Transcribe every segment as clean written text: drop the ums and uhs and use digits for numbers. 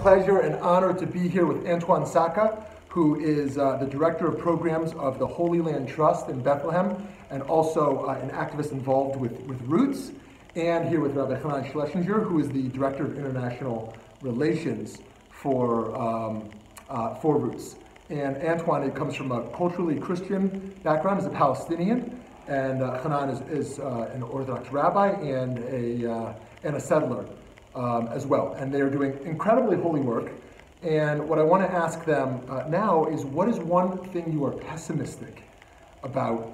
pleasure and honor to be here with Antoine Saka, who is the Director of Programs of the Holy Land Trust in Bethlehem, and also an activist involved with Roots, and here with Rabbi Hanan Schlesinger, who is the Director of International Relations for Roots. And Antoine comes from a culturally Christian background, is a Palestinian, and Hanan is an Orthodox rabbi and a settler as well. And they are doing incredibly holy work. And what I want to ask them now is, what is one thing you are pessimistic about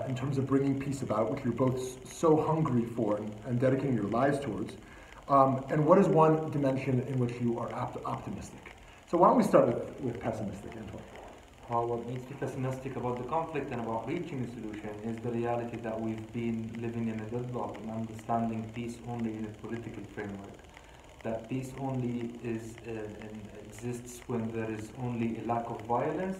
in terms of bringing peace about, which you're both so hungry for and dedicating your lives towards? And what is one dimension in which you are optimistic? So why don't we start with pessimistic, Antoine? What makes me pessimistic about the conflict and about reaching a solution is the reality that we've been living in a deadlock and understanding peace only in a political framework. That peace only exists when there is only a lack of violence,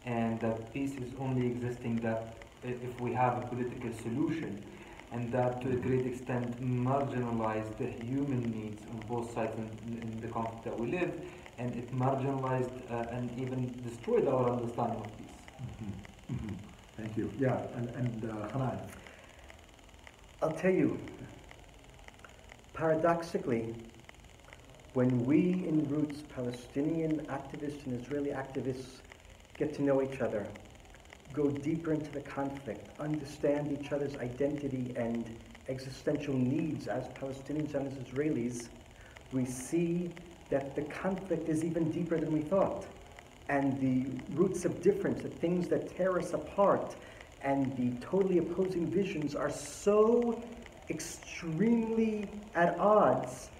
and that peace is only existing that if we have a political solution, and that to a great extent marginalize the human needs on both sides in the conflict that we live, and it marginalized and even destroyed our understanding of peace. Mm-hmm. Mm-hmm. Thank you. Yeah, and Hanan. I'll tell you, paradoxically, when we in Roots, Palestinian activists and Israeli activists, get to know each other, go deeper into the conflict, understand each other's identity and existential needs as Palestinians and as Israelis, we see that the conflict is even deeper than we thought. And the roots of difference, the things that tear us apart, and the totally opposing visions are so extremely at odds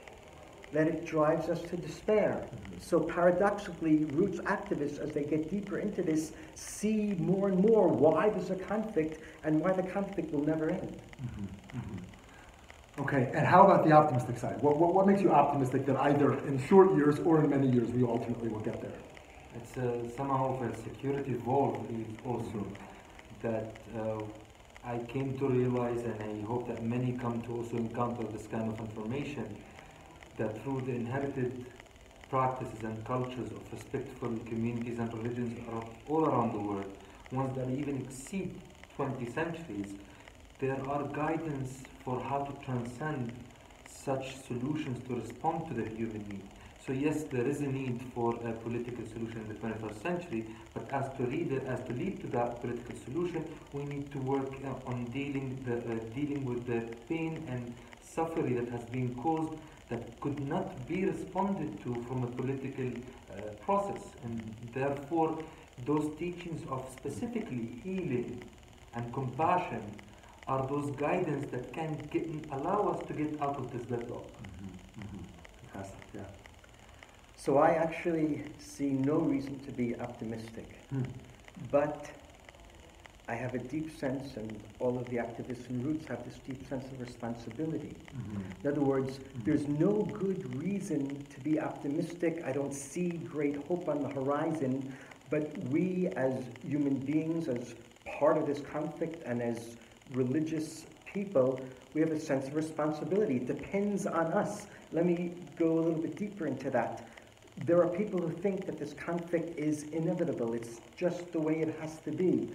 that it drives us to despair. Mm-hmm. So paradoxically, Roots activists, as they get deeper into this, see more and more why there's a conflict and why the conflict will never end. Mm-hmm. Mm-hmm. Okay, and how about the optimistic side? What makes you optimistic that either in short years or in many years we ultimately will get there? It's somehow of a security valve also that I came to realize, and I hope that many come to also encounter this kind of information, that through the inherited practices and cultures of respectful communities and religions all around the world, ones that even exceed 20 centuries, there are guidance for how to transcend such solutions to respond to the human need. So yes, there is a need for a political solution in the 21st century, but as to lead to that political solution, we need to work on dealing with the pain and suffering that has been caused that could not be responded to from a political process. And therefore, those teachings of specifically healing and compassion are those guidance that can allow us to get out of this deadlock. Mm-hmm. Mm-hmm. Fantastic, yeah. So I actually see no reason to be optimistic, but I have a deep sense, and all of the activists in Roots have this deep sense of responsibility. Mm-hmm. In other words, there's no good reason to be optimistic. I don't see great hope on the horizon, but we as human beings, as part of this conflict and as religious people, we have a sense of responsibility. It depends on us. Let me go a little bit deeper into that. There are people who think that this conflict is inevitable. It's just the way it has to be.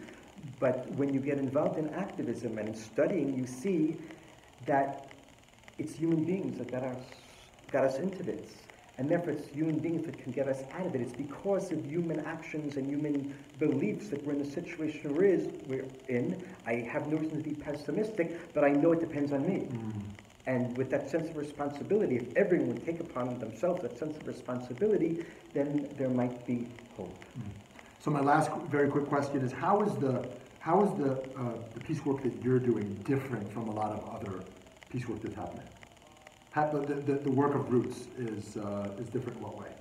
But when you get involved in activism and in studying, you see that it's human beings that got us into this. And therefore it's human beings that can get us out of it. It's because of human actions and human beliefs that we're in the situation we're in. I have no reason to be pessimistic, but I know it depends on me. Mm-hmm. And with that sense of responsibility, if everyone would take upon themselves that sense of responsibility, then there might be hope. Mm-hmm. So my last very quick question is, how is the peace work that you're doing different from a lot of other peace work that's happening? The work of Roots is different in what way?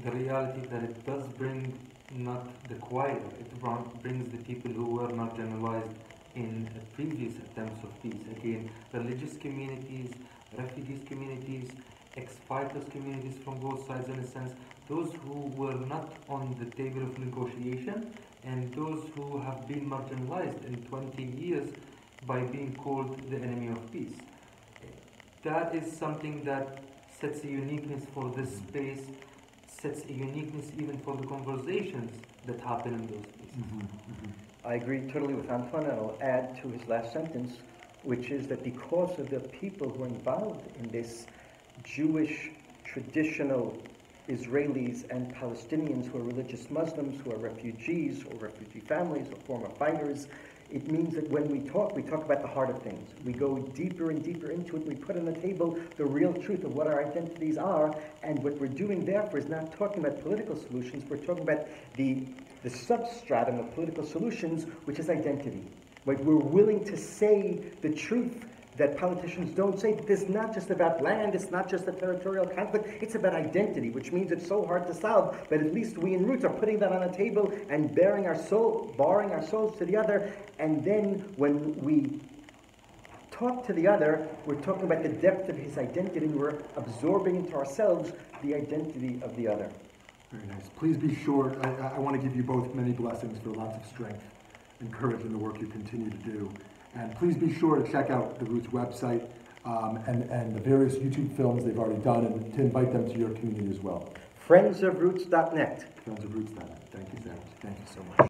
The reality that it does bring not the choir, it brings the people who were marginalized in previous attempts of peace. Again, religious communities, refugees communities, ex-fighters communities from both sides in a sense, those who were not on the table of negotiation, and those who have been marginalized in 20 years by being called the enemy of peace. That is something that sets a uniqueness for this space, sets a uniqueness even for the conversations that happen in those spaces. I agree totally with Antoine, and I'll add to his last sentence, which is that because of the people who are involved in this Jewish, traditional Israelis and Palestinians who are religious Muslims, who are refugees or refugee families or former fighters, it means that when we talk about the heart of things. We go deeper and deeper into it. We put on the table the real truth of what our identities are, and what we're doing therefore is not talking about political solutions. We're talking about the substratum of political solutions, which is identity. Right? We're willing to say the truth that politicians don't say, that it's not just about land, it's not just a territorial conflict, it's about identity, which means it's so hard to solve, but at least we in Roots are putting that on the table and barring our souls to the other, and then when we talk to the other, we're talking about the depth of his identity, and we're absorbing into ourselves the identity of the other. Very nice. Please be sure, I want to give you both many blessings for lots of strength and courage in the work you continue to do. And please be sure to check out the Roots website and the various YouTube films they've already done, and to invite them to your community as well. Friendsofroots.net. Friendsofroots.net. Thank you, Zach. Thank you so much.